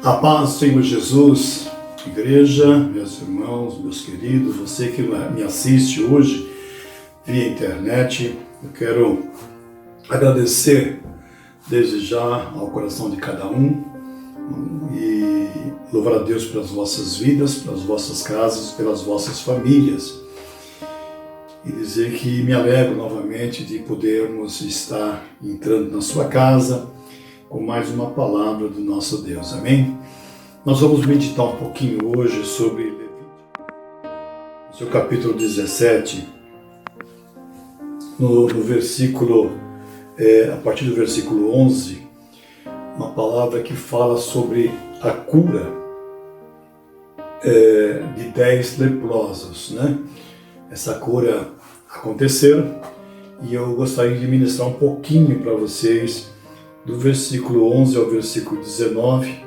A paz do Senhor Jesus, igreja, meus irmãos, meus queridos, você que me assiste hoje via internet, eu quero agradecer desde já ao coração de cada um e louvar a Deus pelas vossas vidas, pelas vossas casas, pelas vossas famílias. E dizer que me alegro novamente de podermos estar entrando na sua casa com mais uma palavra do nosso Deus. Amém? Nós vamos meditar um pouquinho hoje sobre Levítico, no seu capítulo 17, no versículo, a partir do versículo 11, uma palavra que fala sobre a cura de 10 leprosos, né? Essa cura aconteceu e eu gostaria de ministrar um pouquinho para vocês do versículo 11 ao versículo 19,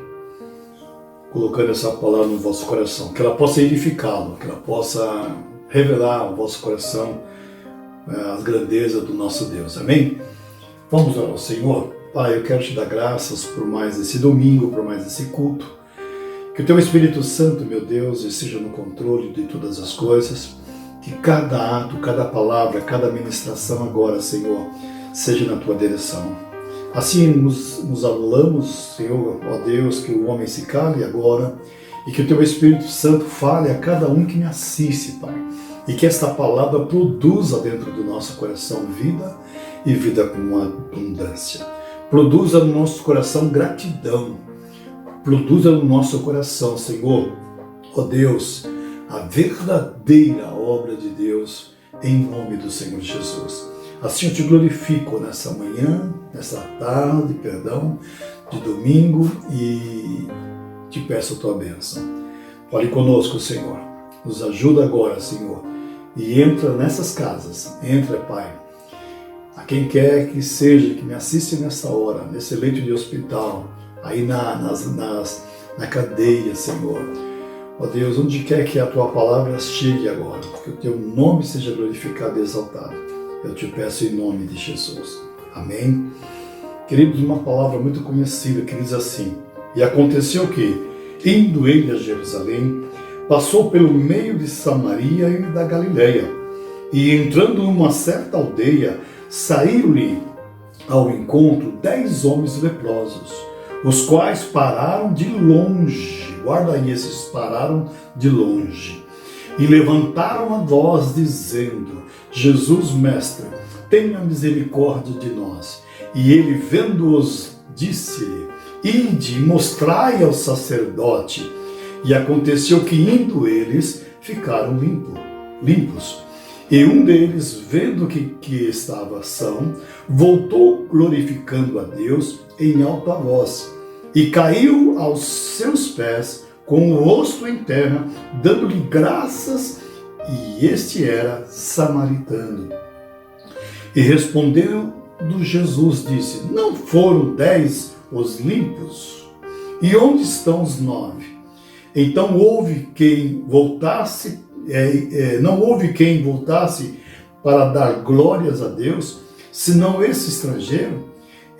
colocando essa palavra no vosso coração, que ela possa edificá-lo, que ela possa revelar ao vosso coração as grandezas do nosso Deus. Amém? Vamos orar ao Senhor. Pai, eu quero te dar graças por mais esse domingo, por mais esse culto. Que o teu Espírito Santo, meu Deus, esteja no controle de todas as coisas. Que cada ato, cada palavra, cada ministração agora, Senhor, seja na tua direção. Assim nos anulamos, Senhor, ó Deus, que o homem se cale agora e que o teu Espírito Santo fale a cada um que me assiste, Pai. E que esta palavra produza dentro do nosso coração vida e vida com abundância. Produza no nosso coração gratidão. Produza no nosso coração, Senhor, ó Deus, a verdadeira obra de Deus em nome do Senhor Jesus. Assim eu te glorifico nessa manhã, nessa tarde, de domingo e te peço a tua bênção. Fale conosco, Senhor. Nos ajuda agora, Senhor. E entra nessas casas. Entra, Pai. A quem quer que seja, que me assiste nessa hora, nesse leito de hospital, aí na cadeia, Senhor. Ó Deus, onde quer que a tua palavra chegue agora, que o teu nome seja glorificado e exaltado. Eu te peço em nome de Jesus. Amém? Queridos, uma palavra muito conhecida que diz assim: E aconteceu que, indo ele a Jerusalém, passou pelo meio de Samaria e da Galileia, e entrando numa certa aldeia, saíram-lhe ao encontro 10 homens leprosos, os quais pararam de longe. Guarda aí, esses pararam de longe. E levantaram a voz, dizendo: Jesus, Mestre, tenha misericórdia de nós. E ele, vendo-os, disse-lhe: Ide, mostrai ao sacerdote. E aconteceu que, indo eles, ficaram limpos. E um deles, vendo que estava são, voltou glorificando a Deus em alta voz, e caiu aos seus pés, com o rosto em terra, dando-lhe graças, e este era samaritano. E respondendo Jesus, disse: Não foram 10 os limpos? E onde estão os 9? Então não houve quem voltasse para dar glórias a Deus, senão esse estrangeiro.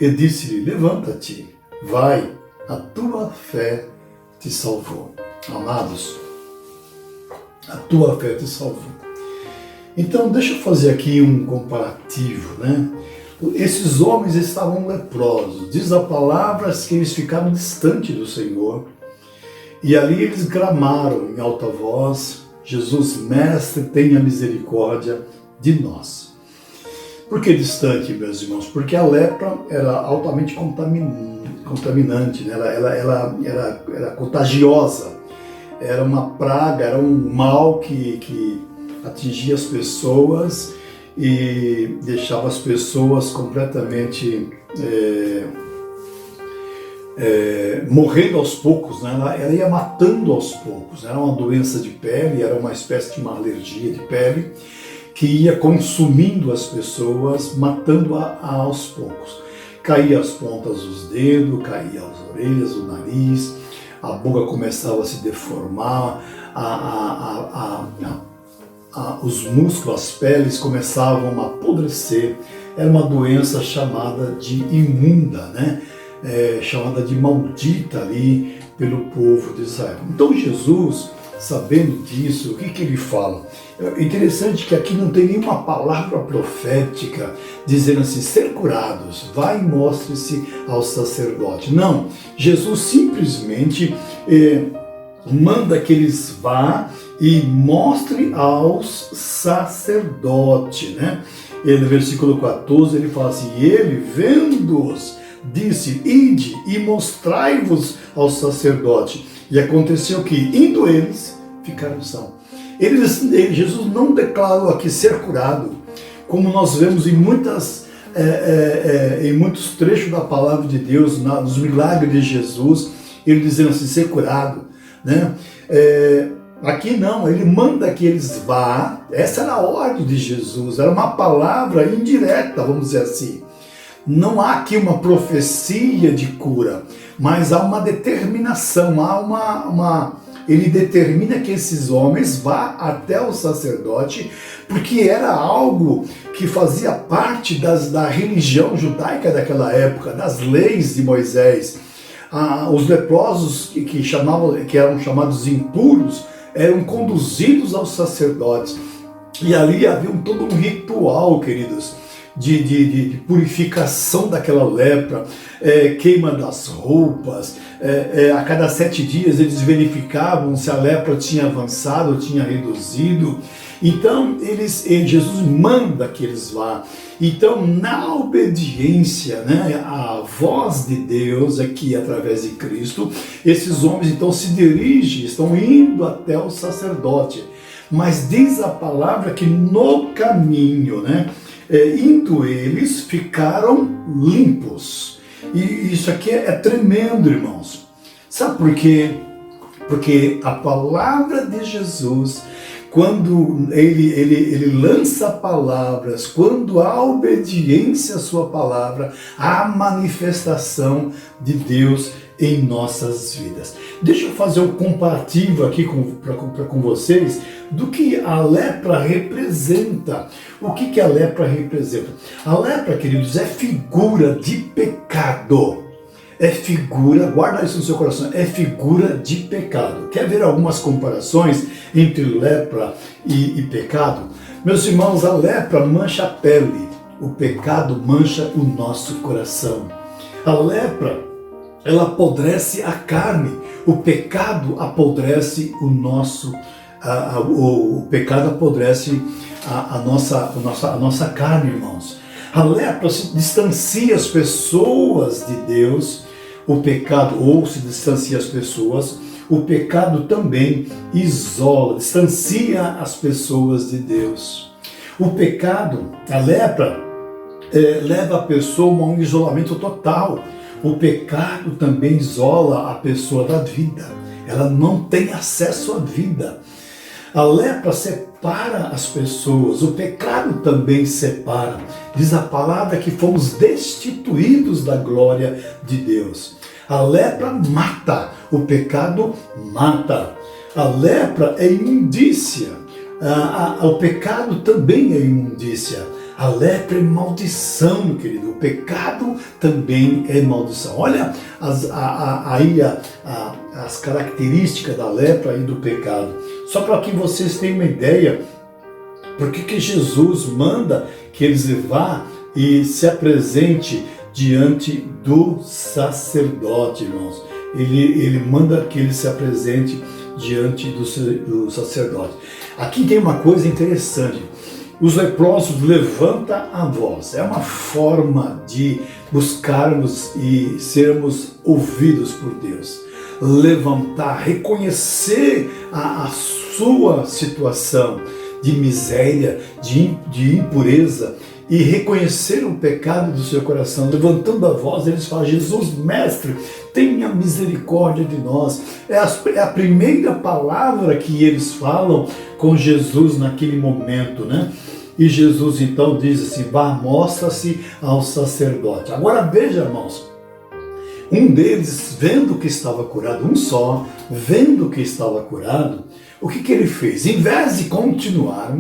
E disse-lhe: Levanta-te, vai, a tua fé te salvou. Amados, a tua fé te salvou. Então, deixa eu fazer aqui um comparativo, né? Esses homens estavam leprosos. Diz a palavra que eles ficaram distantes do Senhor. E ali eles gramaram em alta voz: Jesus, Mestre, tenha misericórdia de nós. Por que distante, meus irmãos? Porque a lepra era altamente contaminante, né? Ela era contagiosa, era uma praga, era um mal que atingia as pessoas e deixava as pessoas completamente morrendo aos poucos, né? Ela ia matando aos poucos, era uma doença de pele, era uma espécie de uma alergia de pele que ia consumindo as pessoas, matando aos poucos. Caía as pontas dos dedos, caía as orelhas, o nariz, a boca começava a se deformar, os músculos, as peles começavam a apodrecer. Era uma doença chamada de imunda, né? chamada de maldita ali pelo povo de Israel. Então Jesus, sabendo disso, o que ele fala? É interessante que aqui não tem nenhuma palavra profética dizendo assim, ser curados, vai e mostre-se ao sacerdote. Não, Jesus simplesmente manda que eles vá e mostre aos sacerdotes, né? E no versículo 14 ele fala assim, e ele, vendo-os, disse, ide e mostrai-vos ao sacerdote. E aconteceu que, indo eles, ficaram sãos. Jesus não declarou aqui ser curado, como nós vemos em muitos trechos da palavra de Deus, nos milagres de Jesus, ele dizendo assim, ser curado, né? Aqui não, ele manda que eles vá, essa era a ordem de Jesus, era uma palavra indireta, vamos dizer assim. Não há aqui uma profecia de cura, mas há uma determinação, ele determina que esses homens vá até o sacerdote, porque era algo que fazia parte da religião judaica daquela época, das leis de Moisés. Os leprosos que eram chamados impuros eram conduzidos aos sacerdotes. E ali havia todo um ritual, queridos, de purificação daquela lepra, queima das roupas. A cada 7 dias eles verificavam se a lepra tinha avançado ou tinha reduzido. Então Jesus manda que eles vá. Então, na obediência, né, à voz de Deus aqui através de Cristo, esses homens então se dirigem, estão indo até o sacerdote. Mas diz a palavra que no caminho, né, indo eles, ficaram limpos. E isso aqui é tremendo, irmãos. Sabe por quê? Porque a palavra de Jesus, quando ele lança palavras, quando há obediência à sua palavra, há manifestação de Deus em nossas vidas. Deixa eu fazer um comparativo aqui com vocês do que a lepra representa. O que a lepra representa? A lepra, queridos, é figura de pecado. É figura, guarda isso no seu coração, é figura de pecado. Quer ver algumas comparações entre lepra e pecado? Meus irmãos, a lepra mancha a pele, o pecado mancha o nosso coração. A lepra, ela apodrece a carne, o pecado apodrece o nosso, o pecado apodrece a nossa carne, irmãos. A lepra se distancia as pessoas de Deus, o pecado, ou se distancia as pessoas, o pecado também isola, distancia as pessoas de Deus. O pecado, a lepra, leva a pessoa a um isolamento total. O pecado também isola a pessoa da vida. Ela não tem acesso à vida. A lepra separa as pessoas, o pecado também separa. Diz a palavra que fomos destituídos da glória de Deus. A lepra mata, o pecado mata. A lepra é imundícia, o pecado também é imundícia. A lepra é maldição, querido. O pecado também é maldição. Olha as características da lepra e do pecado. Só para que vocês tenham uma ideia, por que Jesus manda que eles vá e se apresente diante do sacerdote, irmãos. Ele manda que ele se apresente diante do sacerdote. Aqui tem uma coisa interessante. Os leprosos levantam a voz. É uma forma de buscarmos e sermos ouvidos por Deus. Levantar, reconhecer a sua situação de miséria, de impureza, e reconhecer o pecado do seu coração. Levantando a voz, eles falam: Jesus, mestre, tenha misericórdia de nós. É a primeira palavra que eles falam com Jesus naquele momento, né? E Jesus então diz assim: vá, mostra-se ao sacerdote. Agora veja, irmãos, um deles, vendo que estava curado, um só, vendo que estava curado, o que ele fez? Em vez de continuar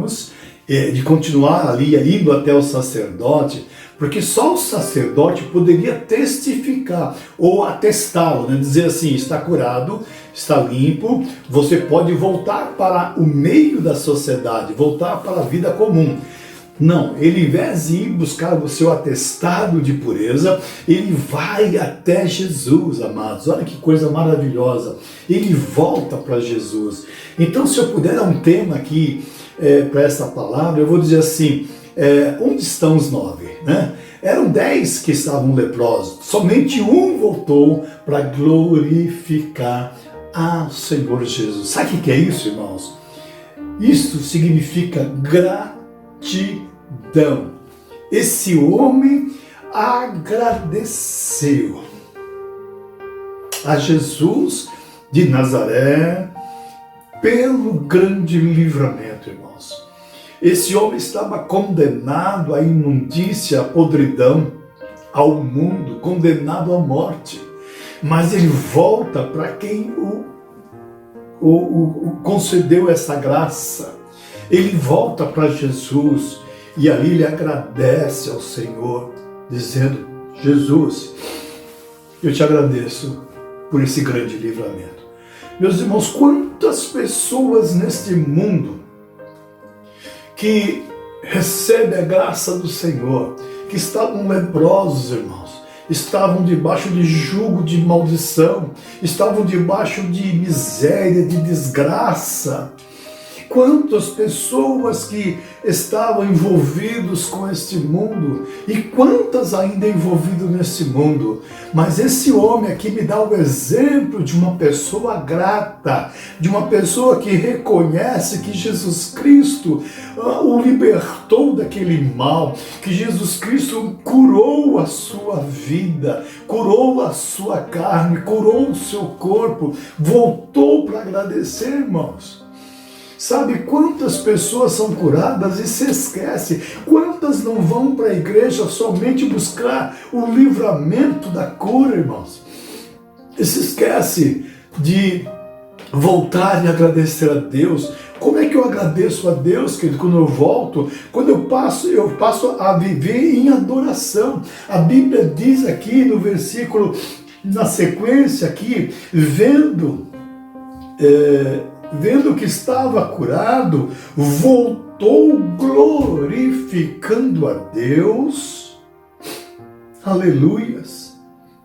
ali, indo até o sacerdote, Porque só o sacerdote poderia testificar ou atestá-lo, né? Dizer assim, está curado, está limpo, você pode voltar para o meio da sociedade, voltar para a vida comum. Não, ele, em vez de ir buscar o seu atestado de pureza, ele vai até Jesus, amados. Olha que coisa maravilhosa. Ele volta para Jesus. Então, se eu puder dar um tema aqui para essa palavra, eu vou dizer assim, onde estão os 9? Né? Eram 10 que estavam leprosos. Somente um voltou para glorificar ao Senhor Jesus. Sabe o que é isso, irmãos? Isso significa gratidão. Esse homem agradeceu a Jesus de Nazaré pelo grande livramento, irmãos. Esse homem estava condenado à imundícia, à podridão, ao mundo, condenado à morte. Mas ele volta para quem o concedeu essa graça. Ele volta para Jesus e ali ele agradece ao Senhor, dizendo: Jesus, eu te agradeço por esse grande livramento. Meus irmãos, quantas pessoas neste mundo que recebem a graça do Senhor, que estavam leprosos, irmãos, estavam debaixo de jugo de maldição, estavam debaixo de miséria, de desgraça. Quantas pessoas que estavam envolvidos com este mundo e quantas ainda envolvidas nesse mundo. Mas esse homem aqui me dá o exemplo de uma pessoa grata, de uma pessoa que reconhece que Jesus Cristo o libertou daquele mal, que Jesus Cristo curou a sua vida, curou a sua carne, curou o seu corpo, voltou para agradecer, irmãos. Sabe quantas pessoas são curadas e se esquece? Quantas não vão para a igreja somente buscar o livramento da cura, irmãos? E se esquece de voltar e agradecer a Deus. Como é que eu agradeço a Deus, querido, quando eu volto? Quando eu passo a viver em adoração. A Bíblia diz aqui no versículo, na sequência aqui, vendo que estava curado, voltou glorificando a Deus. Aleluias!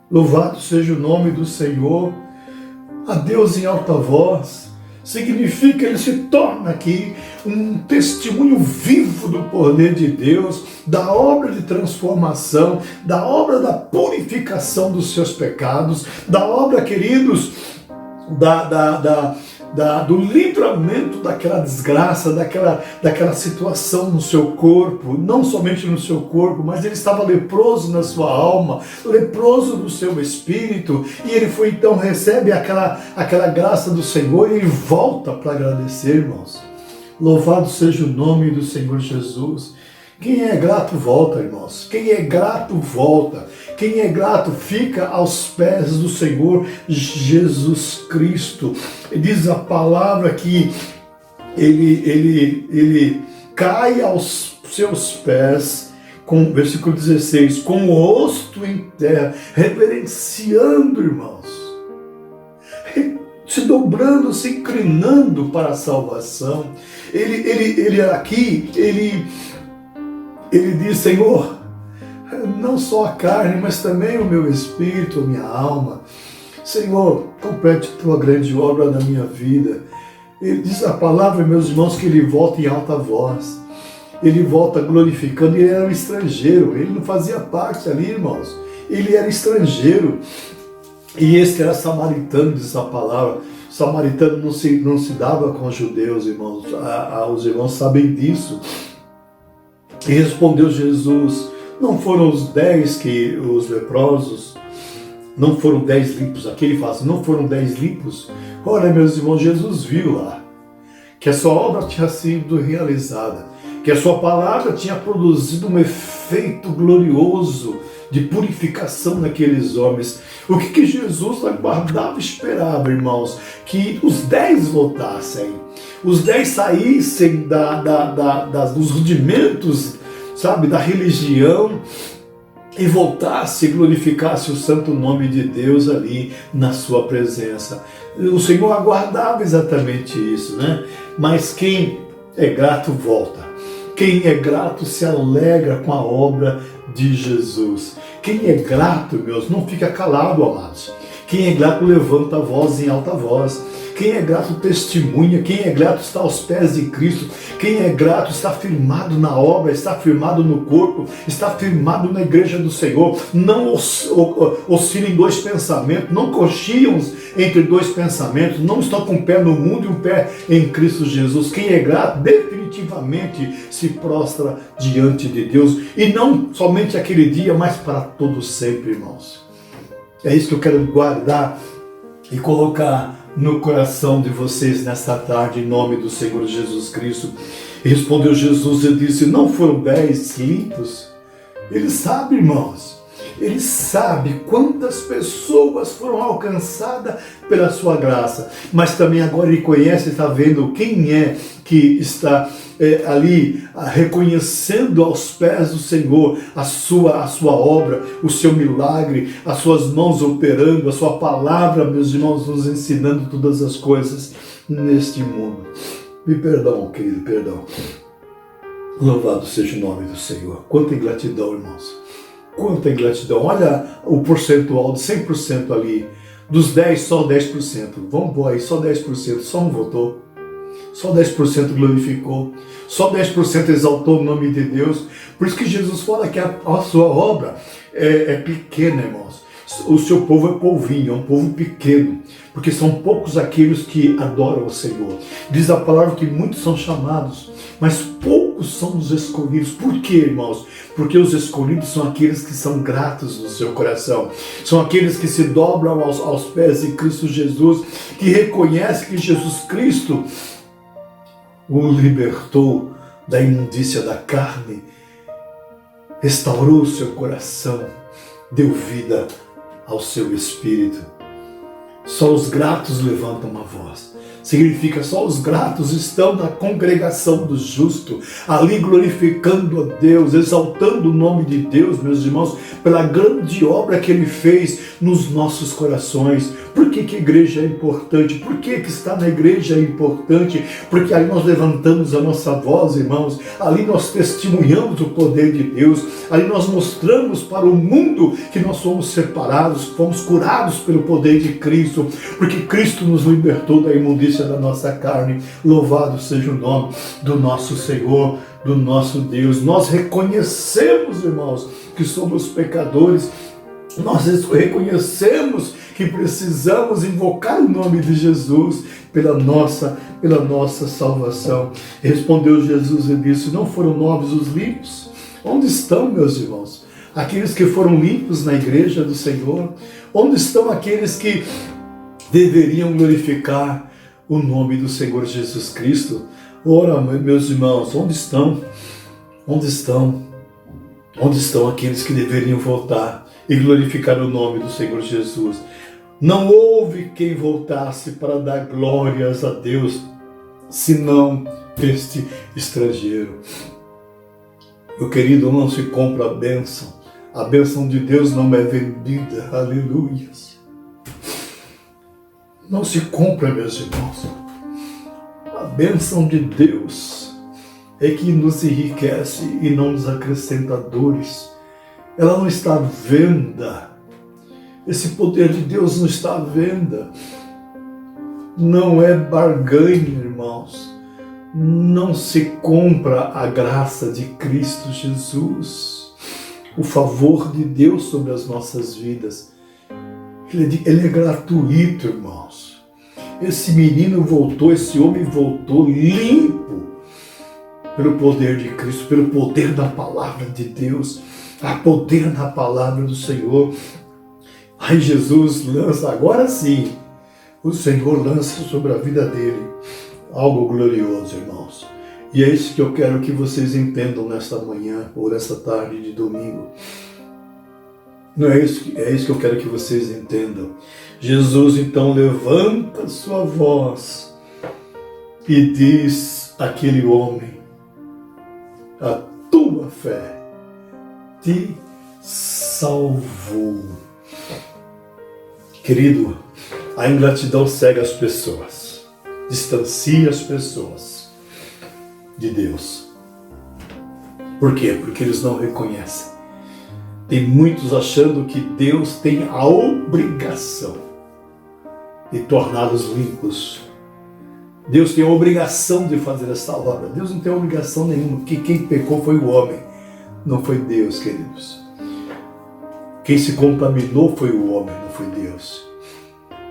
Louvado seja o nome do Senhor. A Deus em alta voz. Significa, ele se torna aqui um testemunho vivo do poder de Deus, da obra de transformação, da obra da purificação dos seus pecados, da obra, queridos, do livramento daquela desgraça, daquela situação no seu corpo, não somente no seu corpo, mas ele estava leproso na sua alma, leproso no seu espírito, e ele foi então, recebe aquela graça do Senhor e ele volta para agradecer, irmãos. Louvado seja o nome do Senhor Jesus. Quem é grato volta, irmãos. Quem é grato volta. Quem é grato fica aos pés do Senhor Jesus Cristo. Diz a palavra que ele cai aos seus pés, com versículo 16, com o rosto em terra, reverenciando, irmãos, se dobrando, se inclinando para a salvação. Ele diz: Senhor, não só a carne, mas também o meu espírito, a minha alma. Senhor, complete tua grande obra na minha vida. Ele diz a palavra, meus irmãos, que ele volta em alta voz. Ele volta glorificando. Ele era um estrangeiro, ele não fazia parte ali, irmãos. Ele era estrangeiro. E este era samaritano, diz a palavra. O samaritano não se dava com os judeus, irmãos. Os irmãos sabem disso. E respondeu Jesus: não foram os 10 que os leprosos, não foram 10 limpos. Aqui ele fala assim: não foram 10 limpos? Olha, meus irmãos, Jesus viu lá que a sua obra tinha sido realizada, que a sua palavra tinha produzido um efeito glorioso de purificação naqueles homens. O que Jesus aguardava e esperava, irmãos? Que os 10 voltassem, os 10 saíssem dos rudimentos, sabe, da religião, e voltasse e glorificasse o santo nome de Deus ali na sua presença. O Senhor aguardava exatamente isso, né? Mas quem é grato volta. Quem é grato se alegra com a obra de Jesus. Quem é grato, meus, não fica calado, amados. Quem é grato levanta a voz em alta voz. Quem é grato testemunha, quem é grato está aos pés de Cristo, quem é grato está firmado na obra, está firmado no corpo, está firmado na igreja do Senhor. Não oscila em dois pensamentos, não cochiam entre dois pensamentos, não estão com um pé no mundo e um pé em Cristo Jesus. Quem é grato definitivamente se prostra diante de Deus, e não somente aquele dia, mas para todo sempre, irmãos. É isso que eu quero guardar e colocar no coração de vocês nesta tarde, em nome do Senhor Jesus Cristo. E respondeu Jesus e disse: não foram 10 limpos? Ele sabe, irmãos, ele sabe quantas pessoas foram alcançadas pela sua graça, mas também agora ele conhece, está vendo quem é que está ali reconhecendo aos pés do Senhor a sua obra, o seu milagre, as suas mãos operando, a sua palavra, meus irmãos, nos ensinando todas as coisas neste mundo. Me perdão, querido, perdão. Louvado seja o nome do Senhor. Quanta ingratidão, irmãos. Quanta ingratidão. Olha o percentual de 100% ali. Dos 10, só 10%. Vamos pôr aí, só 10%. Só um votou. Só 10% glorificou. Só 10% exaltou o nome de Deus. Por isso que Jesus fala que a sua obra é pequena, irmãos. O seu povo é polvinho, é um povo pequeno, porque são poucos aqueles que adoram o Senhor. Diz a palavra que muitos são chamados, mas poucos são os escolhidos. Por quê, irmãos? Porque os escolhidos são aqueles que são gratos no seu coração. São aqueles que se dobram aos pés de Cristo Jesus, que reconhecem que Jesus Cristo o libertou da imundícia da carne, restaurou o seu coração, deu vida ao seu espírito. Só os gratos levantam a voz. Significa só os gratos estão na congregação do justo, ali glorificando a Deus, exaltando o nome de Deus, meus irmãos, pela grande obra que Ele fez nos nossos corações. Por que a igreja é importante? Por que estar na igreja é importante? Porque ali nós levantamos a nossa voz, irmãos, ali nós testemunhamos o poder de Deus, ali nós mostramos para o mundo que nós somos separados, fomos curados pelo poder de Cristo, porque Cristo nos libertou da imundícia da nossa carne. Louvado seja o nome do nosso Senhor, do nosso Deus. Nós reconhecemos, irmãos, que somos pecadores. Nós reconhecemos que precisamos invocar o nome de Jesus pela nossa salvação. Respondeu Jesus e disse: não foram 9 os limpos? Onde estão, meus irmãos, aqueles que foram limpos na igreja do Senhor? Onde estão aqueles que deveriam glorificar o nome do Senhor Jesus Cristo? Ora, meus irmãos, onde estão? Onde estão? Onde estão aqueles que deveriam voltar e glorificar o nome do Senhor Jesus? Não houve quem voltasse para dar glórias a Deus, senão este estrangeiro. Meu querido, não se compra a bênção. A bênção de Deus não é vendida. Aleluia. Não se compra, meus irmãos. A bênção de Deus é que nos enriquece e não nos acrescenta dores. Ela não está à venda. Esse poder de Deus não está à venda. Não é barganha, irmãos. Não se compra a graça de Cristo Jesus. O favor de Deus sobre as nossas vidas. Ele é gratuito, irmãos. Esse menino voltou, esse homem voltou limpo pelo poder de Cristo, pelo poder da palavra de Deus. Há poder na palavra do Senhor. Aí Jesus lança, agora sim, o Senhor lança sobre a vida dele algo glorioso, irmãos. E é isso que eu quero que vocês entendam nesta manhã ou nesta tarde de domingo. Não é isso que eu quero que vocês entendam. Jesus então levanta sua voz e diz àquele homem: a tua fé te salvou. Querido, a ingratidão cega as pessoas, distancia as pessoas de Deus. Por quê? Porque eles não reconhecem. Tem muitos achando que Deus tem a obrigação de torná-los limpos. Deus tem a obrigação de fazer essa obra. Deus não tem obrigação nenhuma, porque quem pecou foi o homem, não foi Deus, queridos. Quem se contaminou foi o homem, não foi Deus.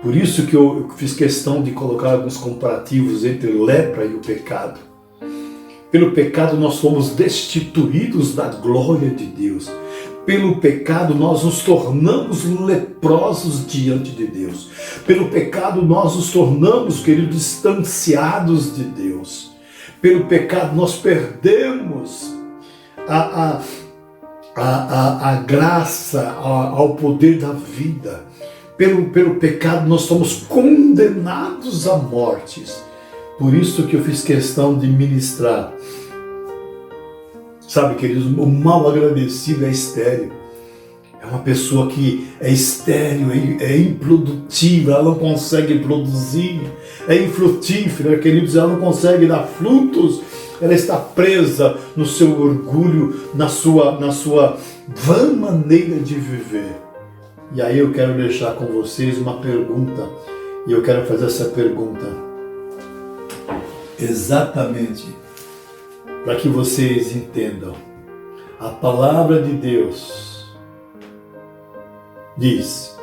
Por isso que eu fiz questão de colocar alguns comparativos entre lepra e o pecado. Pelo pecado nós fomos destituídos da glória de Deus. Pelo pecado nós nos tornamos leprosos diante de Deus. Pelo pecado nós nos tornamos, queridos, distanciados de Deus. Pelo pecado nós perdemos a graça, ao poder da vida. Pelo pecado nós somos condenados à morte. Por isso que eu fiz questão de ministrar. Sabe, queridos, o mal agradecido é estéril. É uma pessoa que é estéril, é improdutiva, ela não consegue produzir, é infrutífera, queridos, ela não consegue dar frutos, ela está presa no seu orgulho, na sua vã maneira de viver. E aí eu quero deixar com vocês uma pergunta, e eu quero fazer essa pergunta exatamente para que vocês entendam. A palavra de Deus diz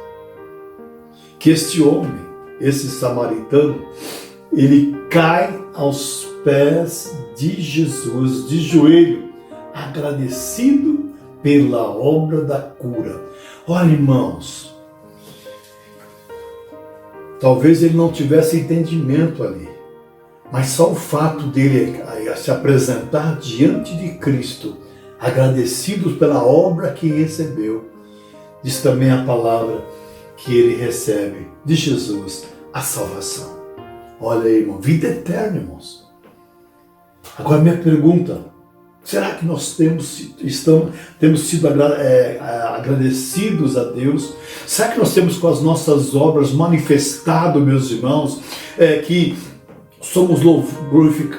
que este homem, esse samaritano, ele cai aos pés de Jesus, de joelho, agradecido pela obra da cura. Olha, irmãos, talvez ele não tivesse entendimento ali, mas só o fato dele se apresentar diante de Cristo, agradecido pela obra que recebeu, diz também a palavra que ele recebe de Jesus a salvação. Olha aí, irmão, vida eterna, irmãos. Agora minha pergunta, será que nós temos sido agradecidos a Deus? Será que nós temos com as nossas obras manifestado, meus irmãos, que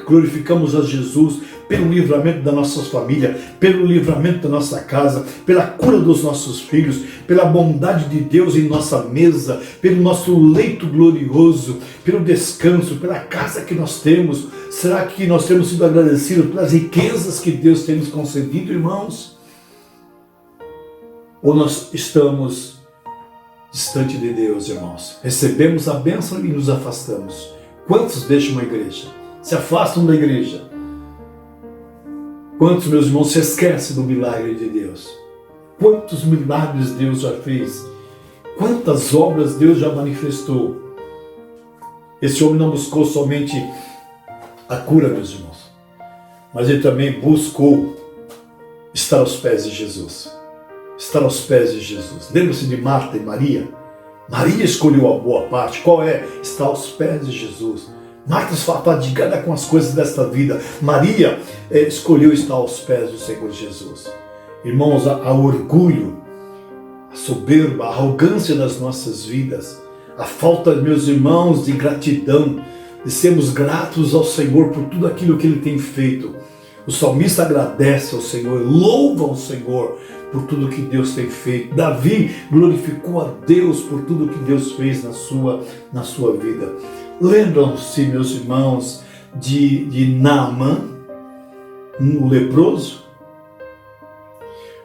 glorificamos a Jesus pelo livramento da nossa família, pelo livramento da nossa casa, pela cura dos nossos filhos, pela bondade de Deus em nossa mesa, pelo nosso leito glorioso, pelo descanso, pela casa que nós temos? Será que nós temos sido agradecidos pelas riquezas que Deus tem nos concedido, irmãos? Ou nós estamos distante de Deus, irmãos? Recebemos a bênção e nos afastamos. Quantos deixam a igreja? Se afastam da igreja? Quantos, meus irmãos, se esquecem do milagre de Deus? Quantos milagres Deus já fez? Quantas obras Deus já manifestou? Esse homem não buscou somente a cura, meus irmãos, mas ele também buscou estar aos pés de Jesus. Estar aos pés de Jesus. Lembra-se de Marta e Maria? Maria escolheu a boa parte. Qual é? Estar aos pés de Jesus. Marta estava fadigada com as coisas desta vida. Maria escolheu estar aos pés do Senhor Jesus. Irmãos, o orgulho, a soberba, a arrogância das nossas vidas, a falta, meus irmãos, de gratidão, de sermos gratos ao Senhor por tudo aquilo que Ele tem feito. O salmista agradece ao Senhor, louva ao Senhor por tudo que Deus tem feito. Davi glorificou a Deus por tudo que Deus fez na sua vida. Lembram-se, meus irmãos, de Naamã, o leproso?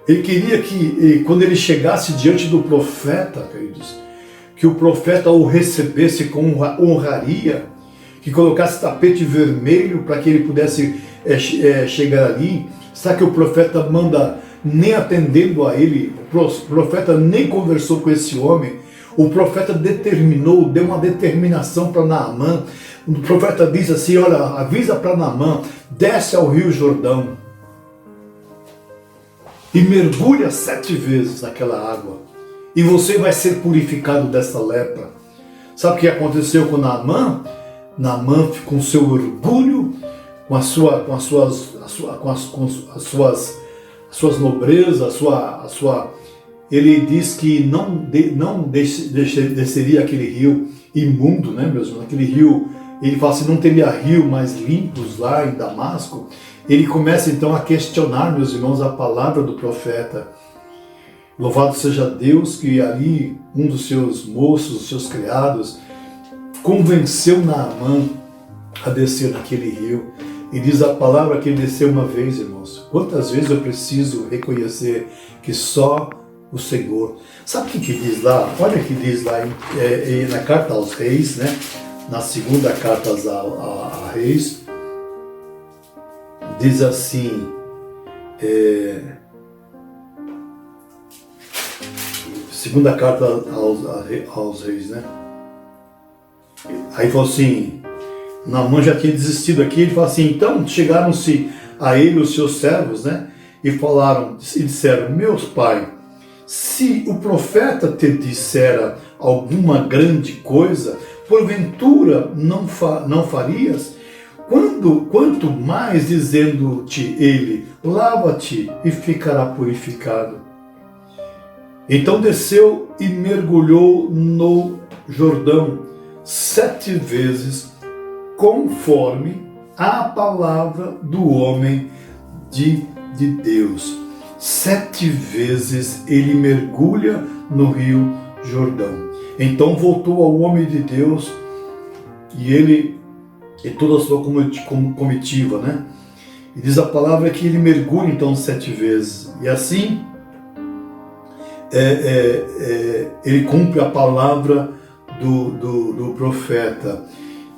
Ele queria que, quando ele chegasse diante do profeta, queridos, que o profeta o recebesse com honraria, que colocasse tapete vermelho para que ele pudesse chegar ali. Sabe que o profeta manda, nem atendendo a ele, o profeta nem conversou com esse homem. O profeta determinou, deu uma determinação para Naamã. O profeta diz assim: olha, avisa para Naamã, desce ao rio Jordão e mergulha 7 vezes naquela água, e você vai ser purificado dessa lepra. Sabe o que aconteceu com Naamã? Naamã, com seu orgulho, com as suas suas nobrezas, a sua... Ele diz que não desceria aquele rio imundo, né, meus irmãos? Aquele rio, ele fala assim, não teria rio mais limpos lá em Damasco. Ele começa então a questionar, meus irmãos, a palavra do profeta. Louvado seja Deus que ali um dos seus moços, os seus criados, convenceu Naamã a descer naquele rio. E diz a palavra que ele desceu uma vez, irmãos. Quantas vezes eu preciso reconhecer que só o Senhor... Sabe o que diz lá? Olha o que diz lá na carta aos reis, né? Na segunda carta a Reis, diz assim, segunda carta aos reis, né? Aí falou assim, Naamã já tinha desistido aqui, ele falou assim, então chegaram-se a ele os seus servos, né? E falaram, e disseram, meus pai, se o profeta te dissera alguma grande coisa, porventura não farias? Quanto mais dizendo-te ele, lava-te e ficará purificado. Então desceu e mergulhou no Jordão 7 vezes, conforme a palavra do homem de Deus. 7 vezes ele mergulha no rio Jordão. Então voltou ao homem de Deus e toda a sua comitiva, né? E diz a palavra que ele mergulha então 7 vezes. E assim ele cumpre a palavra do profeta.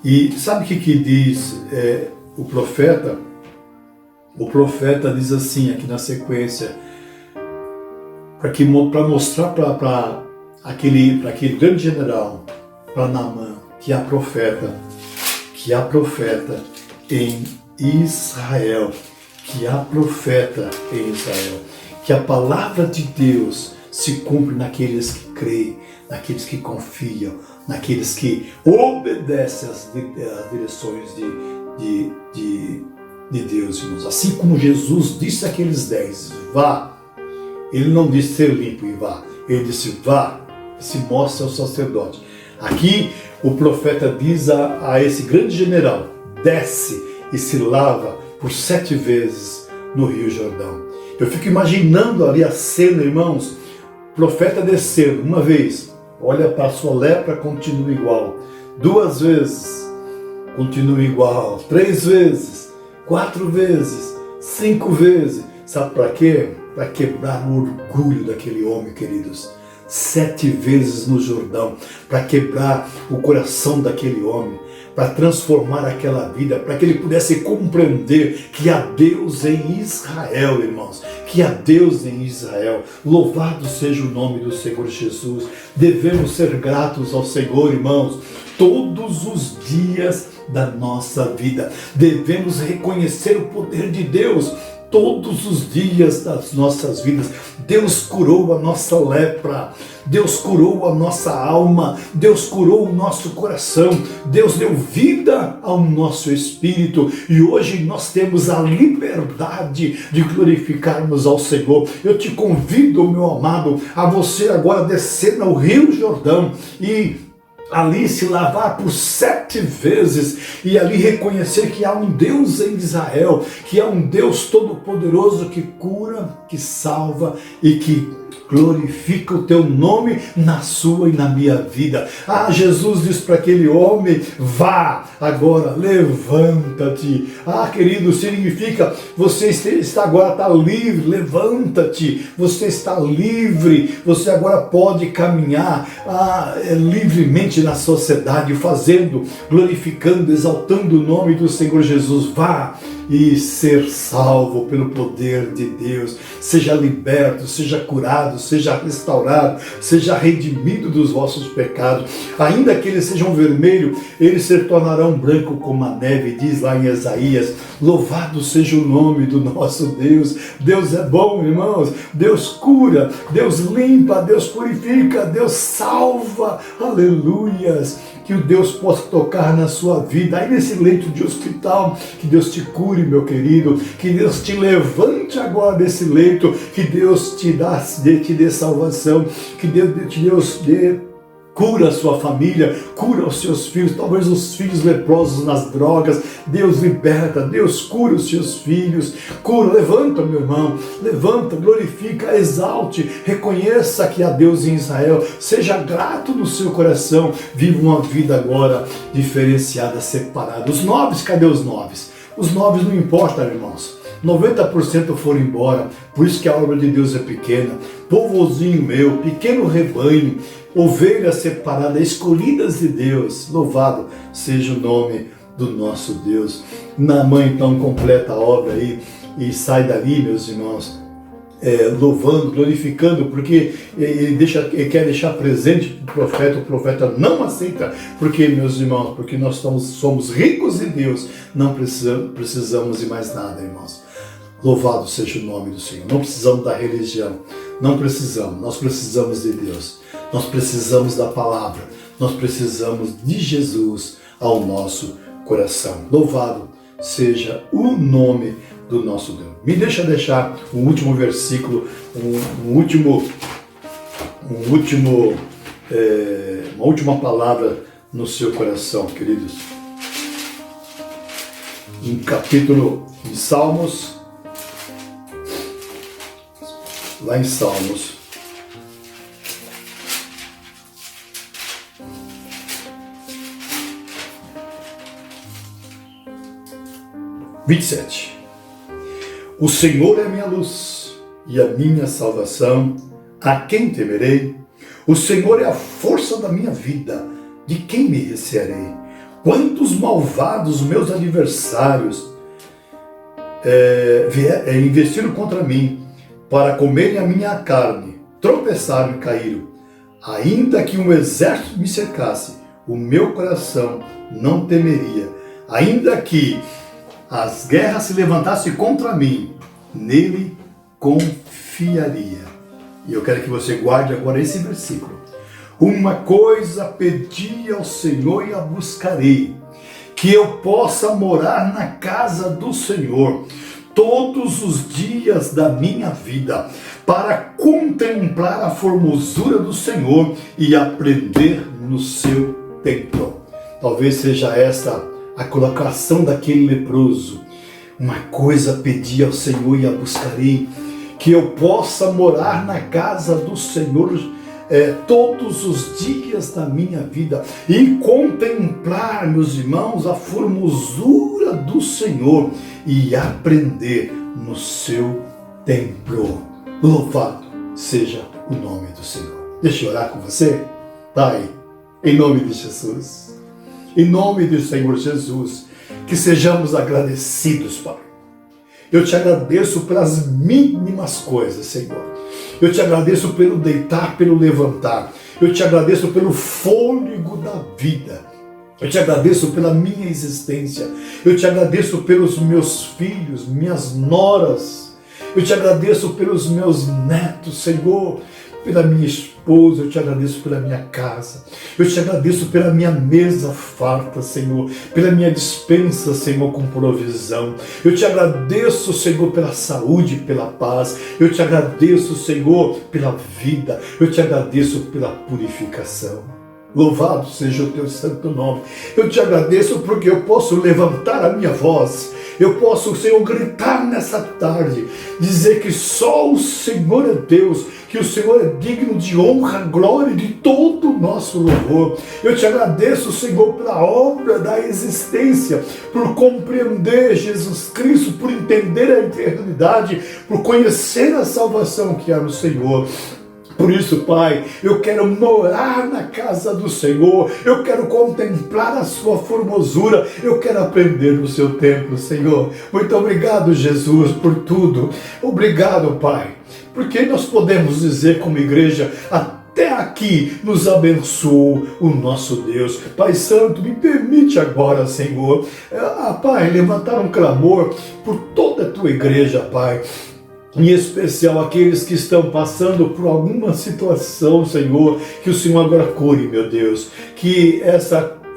E sabe o que diz o profeta? O profeta diz assim aqui na sequência, para mostrar para aquele grande general, para Naamã, que há profeta em Israel, que a palavra de Deus se cumpre naqueles que creem, naqueles que confiam, naqueles que obedecem às direções de Deus, irmãos. Assim como Jesus disse àqueles 10, vá, ele não disse ser limpo e vá, ele disse vá, se mostre ao sacerdote. Aqui o profeta diz a esse grande general, desce e se lava por 7 vezes no Rio Jordão. Eu fico imaginando ali a cena, irmãos, o profeta descendo uma vez, olha para a sua lepra, continua igual, 2 vezes, continua igual, 3 vezes, 4 vezes, 5 vezes. Sabe para quê? Para quebrar o orgulho daquele homem, queridos. 7 vezes no Jordão, para quebrar o coração daquele homem, para transformar aquela vida, para que ele pudesse compreender que há Deus em Israel, irmãos, que há Deus em Israel. Louvado seja o nome do Senhor Jesus. Devemos ser gratos ao Senhor, irmãos, todos os dias da nossa vida. Devemos reconhecer o poder de Deus todos os dias das nossas vidas. Deus curou a nossa lepra, Deus curou a nossa alma, Deus curou o nosso coração, Deus deu vida ao nosso espírito e hoje nós temos a liberdade de glorificarmos ao Senhor. Eu te convido, meu amado, a você agora descer no Rio Jordão e ali se lavar por 7 vezes e ali reconhecer que há um Deus em Israel, que há um Deus todo-poderoso que cura, que salva e que glorifica o teu nome na sua e na minha vida. Ah, Jesus diz para aquele homem, vá agora, levanta-te. Ah, querido, significa você está livre, levanta-te, você está livre, você agora pode caminhar livremente na sociedade, fazendo, glorificando, exaltando o nome do Senhor Jesus. Vá e ser salvo pelo poder de Deus, seja liberto, seja curado, seja restaurado, seja redimido dos vossos pecados, ainda que eles sejam vermelhos, eles se tornarão branco como a neve, diz lá em Isaías. Louvado seja o nome do nosso Deus. Deus é bom, irmãos, Deus cura, Deus limpa, Deus purifica, Deus salva, aleluias. Que o Deus possa tocar na sua vida, aí nesse leito de hospital, que Deus te cure, cure, meu querido, que Deus te levante agora desse leito, que Deus te dê salvação, que Deus dê cura a sua família, cura os seus filhos, talvez os filhos leprosos nas drogas. Deus liberta, Deus cura os seus filhos, cura, levanta, meu irmão, levanta, glorifica, exalte, reconheça que há Deus em Israel, seja grato no seu coração, viva uma vida agora diferenciada, separada. Os 9, cadê os 9? Os 9 não importam, irmãos. 90% foram embora, por isso que a obra de Deus é pequena. Povozinho meu, pequeno rebanho, ovelhas separadas, escolhidas de Deus. Louvado seja o nome do nosso Deus. Naamã então completa a obra aí e sai dali, meus irmãos, louvando, glorificando, porque ele quer deixar presente para o profeta não aceita, porque, meus irmãos, porque nós somos ricos em Deus, não precisamos de mais nada, irmãos. Louvado seja o nome do Senhor. Não precisamos da religião, não precisamos, nós precisamos de Deus, nós precisamos da palavra, nós precisamos de Jesus ao nosso coração. Louvado seja o nome do nosso Deus. Me deixar um último versículo, uma última palavra no seu coração, queridos. Em capítulo de Salmos, lá em Salmos, O Senhor é a minha luz e a minha salvação, a quem temerei? O Senhor é a força da minha vida, de quem me recearei? Quantos malvados meus adversários investiram contra mim, para comerem a minha carne, tropeçaram e caíram. Ainda que um exército me cercasse, o meu coração não temeria. Ainda que as guerras se levantassem contra mim, nele confiaria. E eu quero que você guarde agora esse versículo. Uma coisa pedi ao Senhor e a buscarei, que eu possa morar na casa do Senhor todos os dias da minha vida, para contemplar a formosura do Senhor e aprender no seu templo. Talvez seja esta a colocação daquele leproso. Uma coisa pedi ao Senhor e a buscarei, que eu possa morar na casa do Senhor todos os dias da minha vida e contemplar, meus irmãos, a formosura do Senhor e aprender no seu templo. Louvado seja o nome do Senhor. Deixa eu orar com você. Pai, em nome de Jesus, em nome do Senhor Jesus, que sejamos agradecidos, Pai. Eu te agradeço pelas mínimas coisas, Senhor. Eu te agradeço pelo deitar, pelo levantar. Eu te agradeço pelo fôlego da vida. Eu te agradeço pela minha existência. Eu te agradeço pelos meus filhos, minhas noras. Eu te agradeço pelos meus netos, Senhor. Pela minha esposa, eu te agradeço pela minha casa. Eu te agradeço pela minha mesa farta, Senhor. Pela minha despensa, Senhor, com provisão. Eu te agradeço, Senhor, pela saúde, pela paz. Eu te agradeço, Senhor, pela vida. Eu te agradeço pela purificação. Louvado seja o teu santo nome. Eu te agradeço porque eu posso levantar a minha voz. Eu posso, Senhor, gritar nessa tarde, dizer que só o Senhor é Deus, que o Senhor é digno de honra, glória e de todo o nosso louvor. Eu te agradeço, Senhor, pela obra da existência, por compreender Jesus Cristo, por entender a eternidade, por conhecer a salvação que há no Senhor. Por isso, Pai, eu quero morar na casa do Senhor, eu quero contemplar a sua formosura, eu quero aprender no seu templo, Senhor. Muito obrigado, Jesus, por tudo. Obrigado, Pai, porque nós podemos dizer como igreja, até aqui nos abençoou o nosso Deus. Pai Santo, me permite agora, Senhor, Pai, levantar um clamor por toda a tua igreja, Pai. Em especial aqueles que estão passando por alguma situação, Senhor, que o Senhor agora cure, meu Deus, que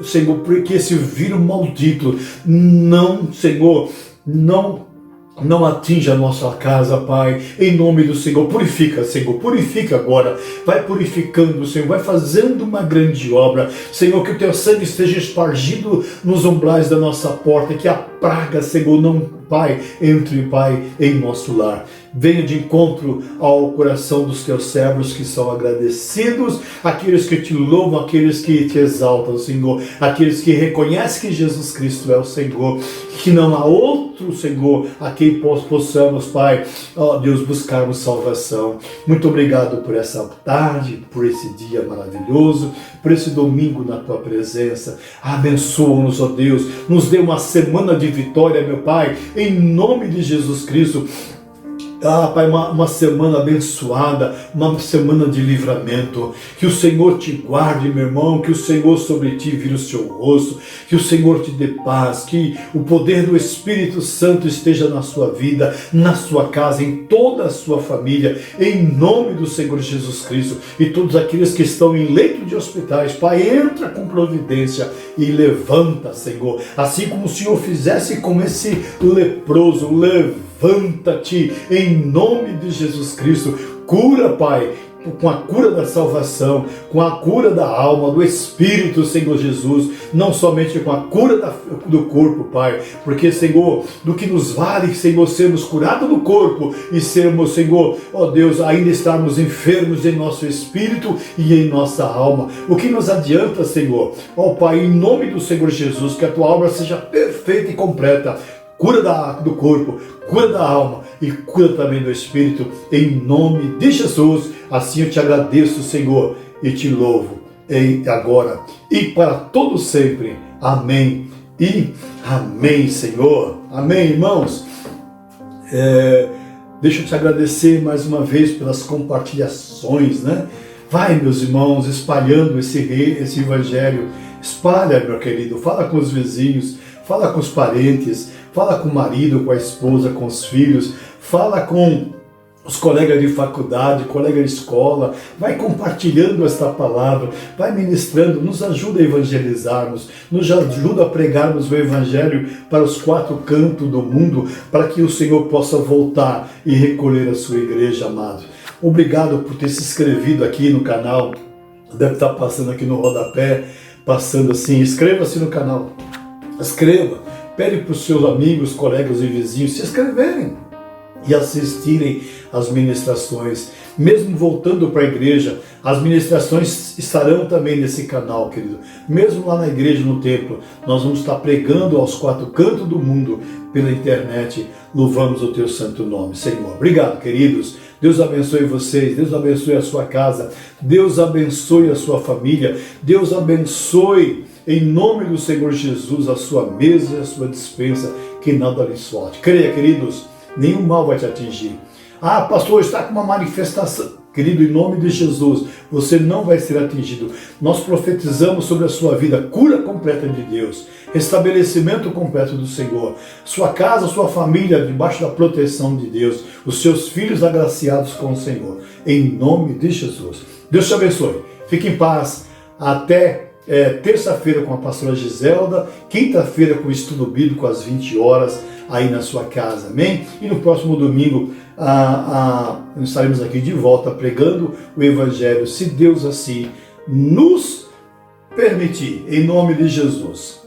Senhor, que esse vírus maldito não, Senhor, não atinja a nossa casa, Pai, em nome do Senhor. Purifica, Senhor, purifica agora. Vai purificando, Senhor, vai fazendo uma grande obra. Senhor, que o teu sangue esteja espargido nos umbrais da nossa porta, que a praga, Senhor, não, Pai, entre, Pai, em nosso lar. Venha de encontro ao coração dos teus servos que são agradecidos, aqueles que te louvam, aqueles que te exaltam, Senhor, aqueles que reconhecem que Jesus Cristo é o Senhor, que não há outro, Senhor, a quem possamos, Pai, ó Deus, buscarmos salvação. Muito obrigado por essa tarde, por esse dia maravilhoso, por esse domingo na tua presença. Abençoa-nos, ó Deus, nos dê uma semana de vitória, meu Pai, em nome de Jesus Cristo. Pai, uma semana abençoada, uma semana de livramento. Que o Senhor te guarde, meu irmão, que o Senhor sobre ti vire o seu rosto, que o Senhor te dê paz, que o poder do Espírito Santo esteja na sua vida, na sua casa, em toda a sua família, em nome do Senhor Jesus Cristo. E todos aqueles que estão em leito de hospitais, Pai, entra com providência e levanta, Senhor, assim como o Senhor fizesse com esse leproso. Levanta-te em nome de Jesus Cristo. Cura, Pai, com a cura da salvação, com a cura da alma, do Espírito, Senhor Jesus, não somente com a cura do corpo, Pai, porque, Senhor, do que nos vale, Senhor, sermos curados do corpo e sermos, Senhor, ó Deus, ainda estarmos enfermos em nosso espírito e em nossa alma. O que nos adianta, Senhor? Ó Pai, em nome do Senhor Jesus, que a tua obra seja perfeita e completa. Cura do corpo, cura da alma e cura também do espírito, em nome de Jesus. Assim eu te agradeço, Senhor, e te louvo agora e para todo sempre. Amém e amém, Senhor. Amém, irmãos. Deixa eu te agradecer mais uma vez pelas compartilhações, né? Vai, meus irmãos, espalhando esse evangelho. Espalha, meu querido, fala com os vizinhos, fala com os parentes, fala com o marido, com a esposa, com os filhos, fala com os colegas de faculdade, colegas de escola, vai compartilhando esta palavra, vai ministrando, nos ajuda a evangelizarmos, nos ajuda a pregarmos o evangelho para os quatro cantos do mundo, para que o Senhor possa voltar e recolher a sua igreja, amado. Obrigado por ter se inscrevido aqui no canal, deve estar passando aqui no rodapé, passando assim, inscreva-se no canal, escreva, pede para os seus amigos, colegas e vizinhos se inscreverem e assistirem às ministrações. Mesmo voltando para a igreja, as ministrações estarão também nesse canal, querido. Mesmo lá na igreja, no templo, nós vamos estar pregando aos quatro cantos do mundo pela internet. Louvamos o teu santo nome, Senhor. Obrigado, queridos. Deus abençoe vocês, Deus abençoe a sua casa, Deus abençoe a sua família, Deus abençoe em nome do Senhor Jesus a sua mesa e a sua despensa, que nada lhes falte. Creia, queridos, nenhum mal vai te atingir. Ah, pastor, está com uma manifestação. Querido, em nome de Jesus, você não vai ser atingido. Nós profetizamos sobre a sua vida cura completa de Deus, restabelecimento completo do Senhor, sua casa, sua família debaixo da proteção de Deus, os seus filhos agraciados com o Senhor, em nome de Jesus. Deus te abençoe. Fique em paz. Até terça-feira com a pastora Giselda, quinta-feira com o estudo bíblico às 20 horas, aí na sua casa, amém? E no próximo domingo estaremos aqui de volta pregando o Evangelho, se Deus assim nos permitir, em nome de Jesus.